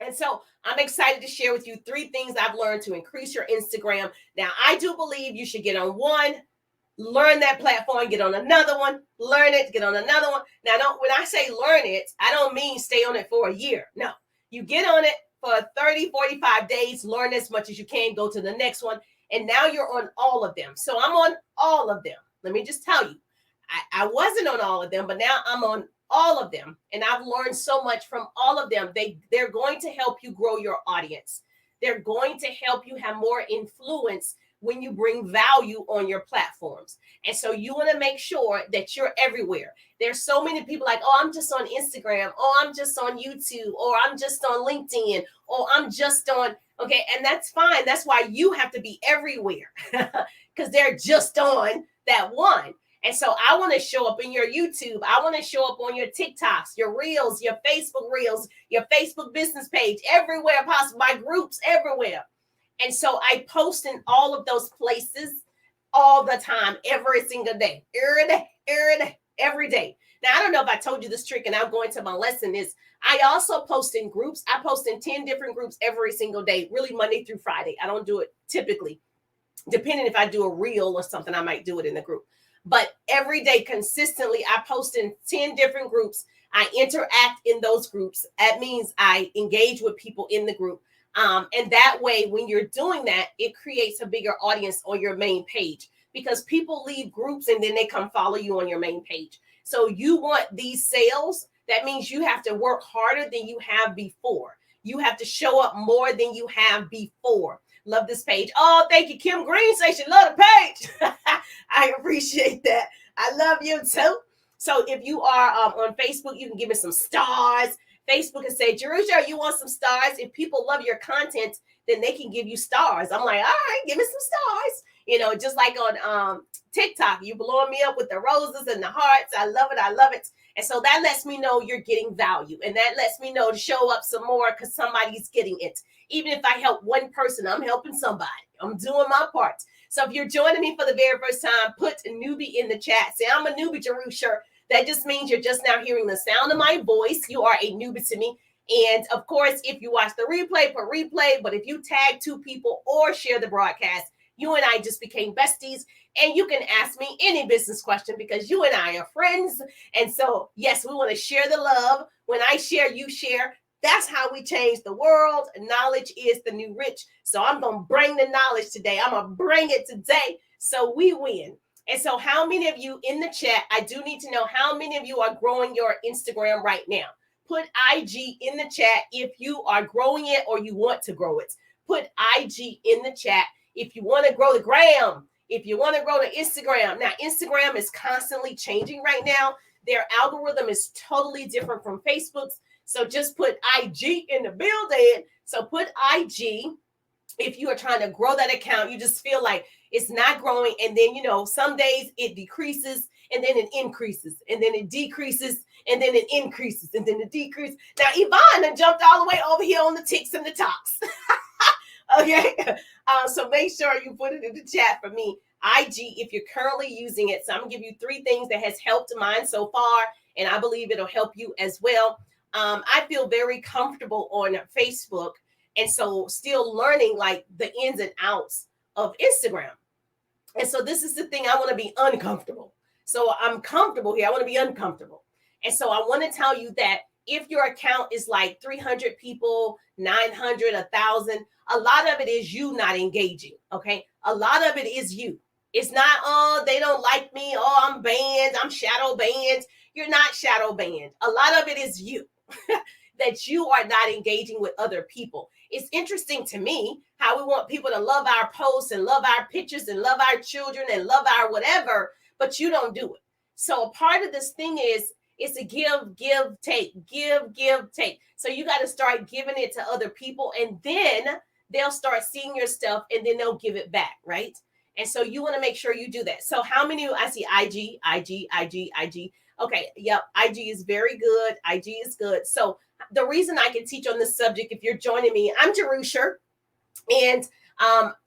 And so I'm excited to share with you 3 things I've learned to increase your Instagram. Now, I do believe you should get on one, learn that platform, get on another one, learn it, get on another one. Now, when I say learn it, I don't mean stay on it for a year. No, you get on it for 30, 45 days, learn as much as you can, go to the next one. And now you're on all of them. So I'm on all of them. Let me just tell you, I wasn't on all of them, but now I'm on all of them. And I've learned so much from all of them. They're going to help you grow your audience. They're going to help you have more influence when you bring value on your platforms. And so you want to make sure that you're everywhere. There's so many people like, oh, I'm just on Instagram. Oh, I'm just on YouTube. Or I'm just on LinkedIn. Or I'm just on, okay. And that's fine. That's why you have to be everywhere because they're just on that one. And so I want to show up in your YouTube. I want to show up on your TikToks, your Reels, your Facebook business page, everywhere possible, my groups, everywhere. And so I post in all of those places all the time, every single day, every day. Now, I don't know if I told you this trick, and I'm going to my lesson is I also post in groups. I post in 10 different groups every single day, really Monday through Friday. I don't do it typically. Depending if I do a reel or something, I might do it in the group. But every day consistently, I post in 10 different groups. I interact in those groups. That means I engage with people in the group. And that way, when you're doing that, it creates a bigger audience on your main page because people leave groups and then they come follow you on your main page. So you want these sales. That means you have to work harder than you have before. You have to show up more than you have before. Love this page. Oh, thank you. Kim Green says she love the page. I appreciate that. I love you too. So if you are on Facebook, you can give me some stars. Facebook can say, Jerusha, you want some stars? If people love your content, then they can give you stars. I'm like, all right, give me some stars. You know, just like on TikTok, you blowing me up with the roses and the hearts. I love it. I love it. And so that lets me know you're getting value. And that lets me know to show up some more because somebody's getting it. Even if I help one person, I'm helping somebody. I'm doing my part. So if you're joining me for the very first time, put newbie in the chat. Say, I'm a newbie, Jerusha. That just means you're just now hearing the sound of my voice. You are a newbie to me. And of course, if you watch the replay, put replay. But if you tag 2 people or share the broadcast, you and I just became besties. And you can ask me any business question because you and I are friends. And so, yes, we want to share the love. When I share, you share. That's how we change the world. Knowledge is the new rich. So I'm going to bring the knowledge today. I'm going to bring it today so we win. And so how many of you in the chat, I do need to know how many of you are growing your Instagram right now. Put IG in the chat if you are growing it or you want to grow it. Put IG in the chat if you want to grow the gram, if you want to grow the Instagram. Now, Instagram is constantly changing right now. Their algorithm is totally different from Facebook's. So just put IG in the building. So put IG if you are trying to grow that account. You just feel like it's not growing. And then, you know, some days it decreases and then it increases and then it decreases and then it increases and then it decreases. Now, Yvonne jumped all the way over here on the ticks and the tops. Okay. So make sure you put it in the chat for me. IG, if you're currently using it. So I'm going to give you 3 things that has helped mine so far. And I believe it'll help you as well. I feel very comfortable on Facebook. And so still learning like the ins and outs of Instagram. And so this is the thing. I want to be uncomfortable. So I'm comfortable here. I want to be uncomfortable. And so I want to tell you that if your account is like 300 people, 900, 1,000, a lot of it is you not engaging. Okay. A lot of it is you. It's not, oh, they don't like me. Oh, I'm banned. I'm shadow banned. You're not shadow banned. A lot of it is you. That you are not engaging with other people. It's interesting to me how we want people to love our posts and love our pictures and love our children and love our whatever, but you don't do it. So a part of this thing is a give, take. So you got to start giving it to other people and then they'll start seeing your stuff and then they'll give it back, right? And so you want to make sure you do that. So how many, I see IG. Okay, yep, IG is very good. IG is good. So the reason I can teach on this subject, if you're joining me, I'm Jerusha, and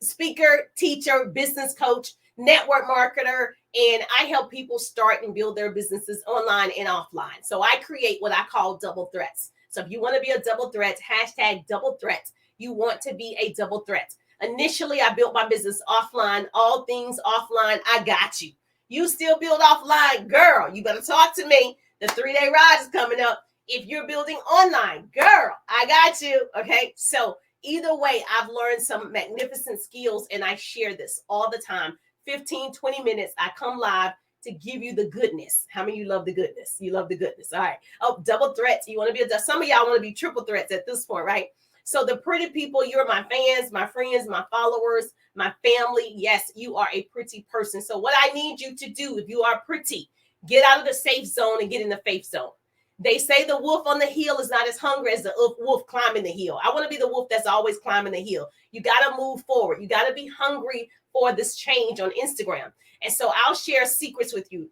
speaker, teacher, business coach, network marketer, and I help people start and build their businesses online and offline. So I create what I call double threats. So if you want to be a double threat, hashtag double threat. You want to be a double threat. Initially, I built my business offline, all things offline. I got you. You still build offline, girl. You better talk to me. The 3-day ride is coming up. If you're building online, girl, I got you. Okay. So either way, I've learned some magnificent skills and I share this all the time. 15, 20 minutes, I come live to give you the goodness. How many of you love the goodness? You love the goodness. All right. Oh, double threats. You want to be some of y'all want to be triple threats at this point, right? So the pretty people, you're my fans, my friends, my followers, my family. Yes, you are a pretty person. So what I need you to do, if you are pretty, get out of the safe zone and get in the faith zone. They say the wolf on the hill is not as hungry as the wolf climbing the hill. I want to be the wolf that's always climbing the hill. You got to move forward. You got to be hungry for this change on Instagram. And so I'll share secrets with you.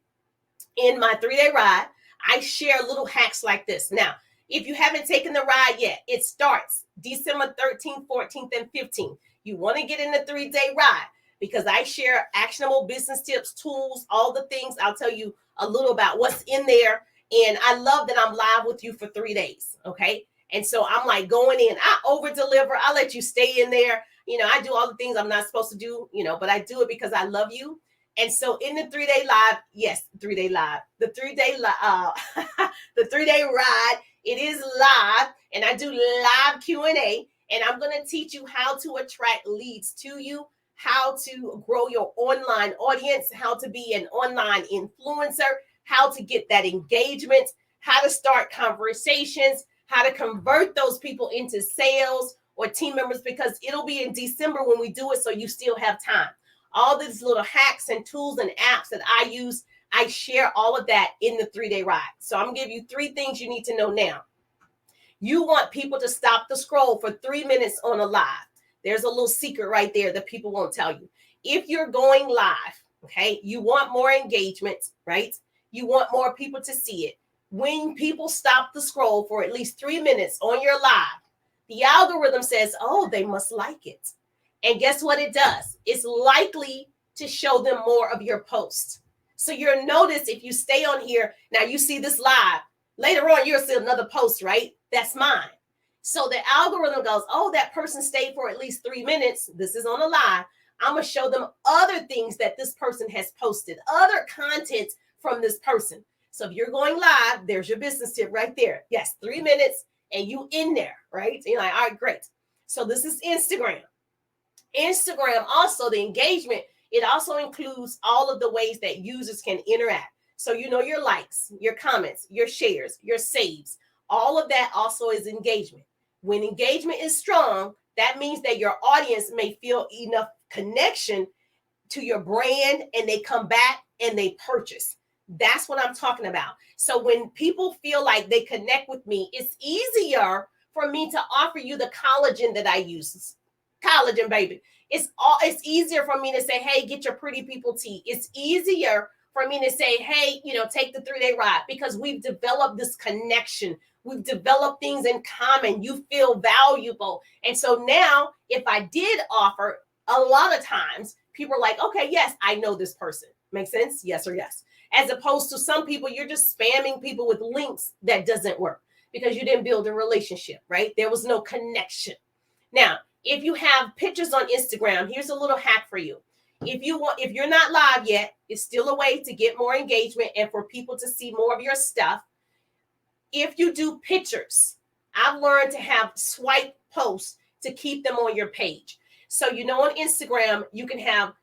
In my 3-day ride, I share little hacks like this. Now, if you haven't taken the ride yet, it starts December 13th, 14th, and 15th. You want to get in the 3-day ride because I share actionable business tips, tools, all the things. I'll tell you a little about what's in there. And I love that I'm live with you for 3 days. Okay. And so I'm like going in, I over deliver. I let you stay in there. You know, I do all the things I'm not supposed to do, you know, but I do it because I love you. And so in the 3-day live, yes, 3-day live, the 3-day, the 3-day ride, it is live and I do live Q&A and I'm going to teach you how to attract leads to you, how to grow your online audience, how to be an online influencer, how to get that engagement, how to start conversations, how to convert those people into sales or team members, because it'll be in December when we do it. So you still have time. All these little hacks and tools and apps that I use, I share all of that in the 3-day ride. So I'm going to give you 3 things you need to know now. You want people to stop the scroll for 3 minutes on a live. There's a little secret right there that people won't tell you. If you're going live, okay, you want more engagement, right? You want more people to see it. When people stop the scroll for at least 3 minutes on your live, the algorithm says, oh, they must like it. And guess what it does? It's likely to show them more of your posts. So you'll notice if you stay on here, now you see this live, later on you'll see another post, right? That's mine. So the algorithm goes, oh, that person stayed for at least 3 minutes. This is on a live. I'm going to show them other things that this person has posted, other content from this person. So if you're going live, there's your business tip right there. Yes, 3 minutes and you in there, right? And you're like, all right, great. So this is Instagram. Instagram also, the engagement, it also includes all of the ways that users can interact. So you know your likes, your comments, your shares, your saves, all of that also is engagement. When engagement is strong, that means that your audience may feel enough connection to your brand and they come back and they purchase. That's what I'm talking about. So when people feel like they connect with me, it's easier for me to offer you the collagen that I use. Collagen, baby. It's easier for me to say, hey, get your pretty people tea. It's easier for me to say, hey, you know, take the 3-day ride, because we've developed this connection. We've developed things in common. You feel valuable. And so now if I did offer, a lot of times people are like, okay, yes, I know this person. Make sense? Yes or yes. As opposed to some people, you're just spamming people with links that doesn't work because you didn't build a relationship, right? There was no connection. Now, if you have pictures on Instagram, here's a little hack for you. If you're not live yet, it's still a way to get more engagement and for people to see more of your stuff. If you do pictures, I've learned to have swipe posts to keep them on your page. So, you know, on Instagram, you can have,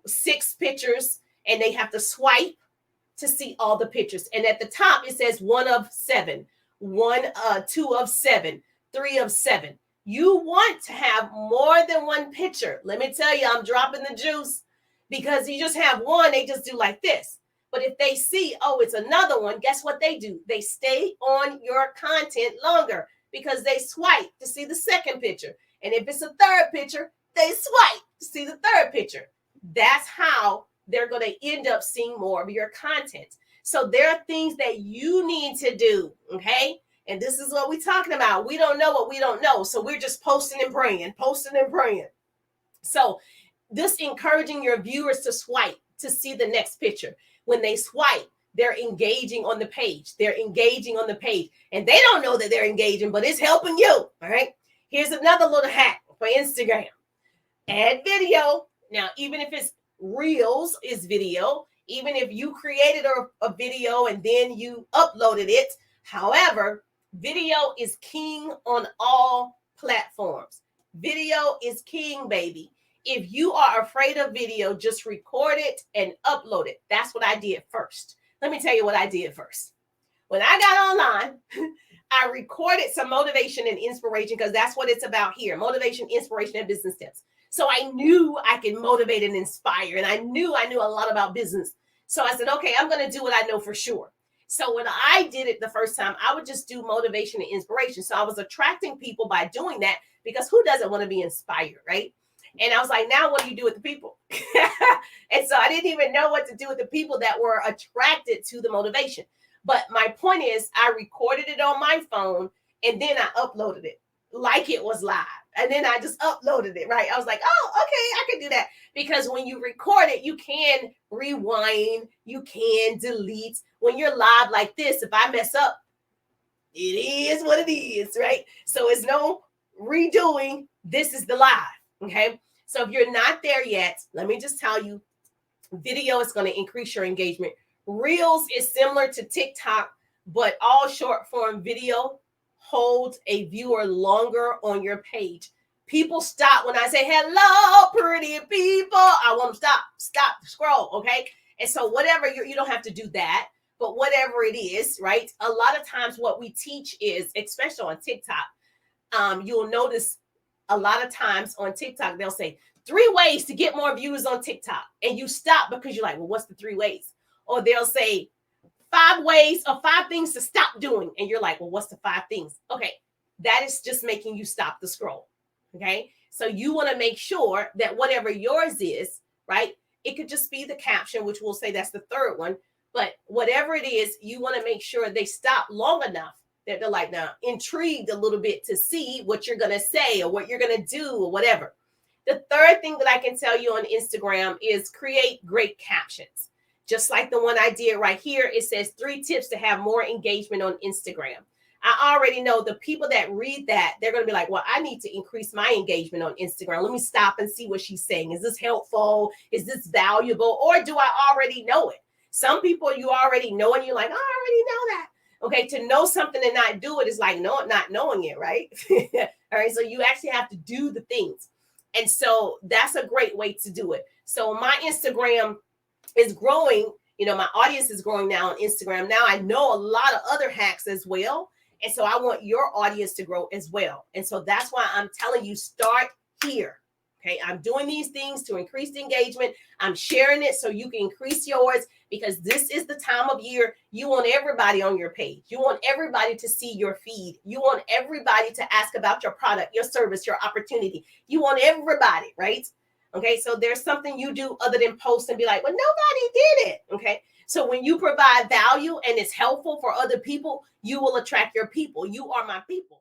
6 pictures and they have to swipe to see all the pictures. And at the top, it says 1 of 7, 2 of 7, 3 of 7. You want to have more than one picture. Let me tell you, I'm dropping the juice, because you just have one, they just do like this. But if they see, oh, it's another one, guess what they do? They stay on your content longer because they swipe to see the second picture. And if it's a third picture, they swipe to see the third picture. That's how they're going to end up seeing more of your content. So there are things that you need to do, okay? And this is what we're talking about. We don't know what we don't know. So we're just posting and praying. So this encouraging your viewers to swipe to see the next picture. When they swipe, they're engaging on the page. They're engaging on the page. And they don't know that they're engaging, but it's helping you. All right. Here's another little hack for Instagram. Add video. Now, even if it's reels is video, even if you created a video and then you uploaded it. However, video is king on all platforms. Video is king, baby. If you are afraid of video, just record it and upload it. That's what I did first. Let me tell you what I did first. When I got online, I recorded some motivation and inspiration because that's what it's about here. Motivation, inspiration, and business tips. So I knew I could motivate and inspire, and I knew a lot about business. So I said, okay, I'm going to do what I know for sure. So when I did it the first time, I would just do motivation and inspiration. So I was attracting people by doing that because who doesn't want to be inspired, right? And I was like, now what do you do with the people? And so I didn't even know what to do with the people that were attracted to the motivation. But my point is, I recorded it on my phone and then I uploaded it like it was live. And then I just uploaded it, right? I was like, oh, okay, I can do that. Because when you record it, you can rewind, you can delete. When you're live like this, if I mess up, it is what it is, right? So it's no redoing. This is the live, okay? So if you're not there yet, let me just tell you, video is going to increase your engagement. Reels is similar to TikTok, but all short form video holds a viewer longer on your page. People stop when I say, hello, pretty people. I want them to stop, scroll, okay? And so whatever, you don't have to do that, but whatever it is, right? A lot of times what we teach is, especially on TikTok, you'll notice a lot of times on TikTok, they'll say 3 ways to get more views on TikTok. And you stop because you're like, well, what's the 3 ways? Or they'll say 5 ways or 5 things to stop doing. And you're like, well, what's the 5 things? Okay. That is just making you stop the scroll. Okay. So you want to make sure that whatever yours is, right? It could just be the caption, which we'll say that's the 3rd one. But whatever it is, you want to make sure they stop long enough that they're like, now intrigued a little bit to see what you're going to say or what you're going to do or whatever. The 3rd thing that I can tell you on Instagram is create great captions. Just like the one I did right here, it says 3 tips to have more engagement on Instagram. I already know the people that read that, they're going to be like, well, I need to increase my engagement on Instagram. Let me stop and see what she's saying. Is this helpful? Is this valuable? Or do I already know it? Some people you already know and you're like, oh, I already know that. Okay, to know something and not do it is like not knowing it, right? All right, so you actually have to do the things. And so that's a great way to do it. So my Instagram is growing. You know, my audience is growing now on Instagram. Now I know a lot of other hacks as well. And so I want your audience to grow as well. And so that's why I'm telling you, start here. Okay, I'm doing these things to increase the engagement. I'm sharing it so you can increase yours because this is the time of year you want everybody on your page. You want everybody to see your feed. You want everybody to ask about your product, your service, your opportunity. You want everybody, right? Okay, so there's something you do other than post and be like, well, nobody did it. Okay, so when you provide value and it's helpful for other people, you will attract your people. You are my people.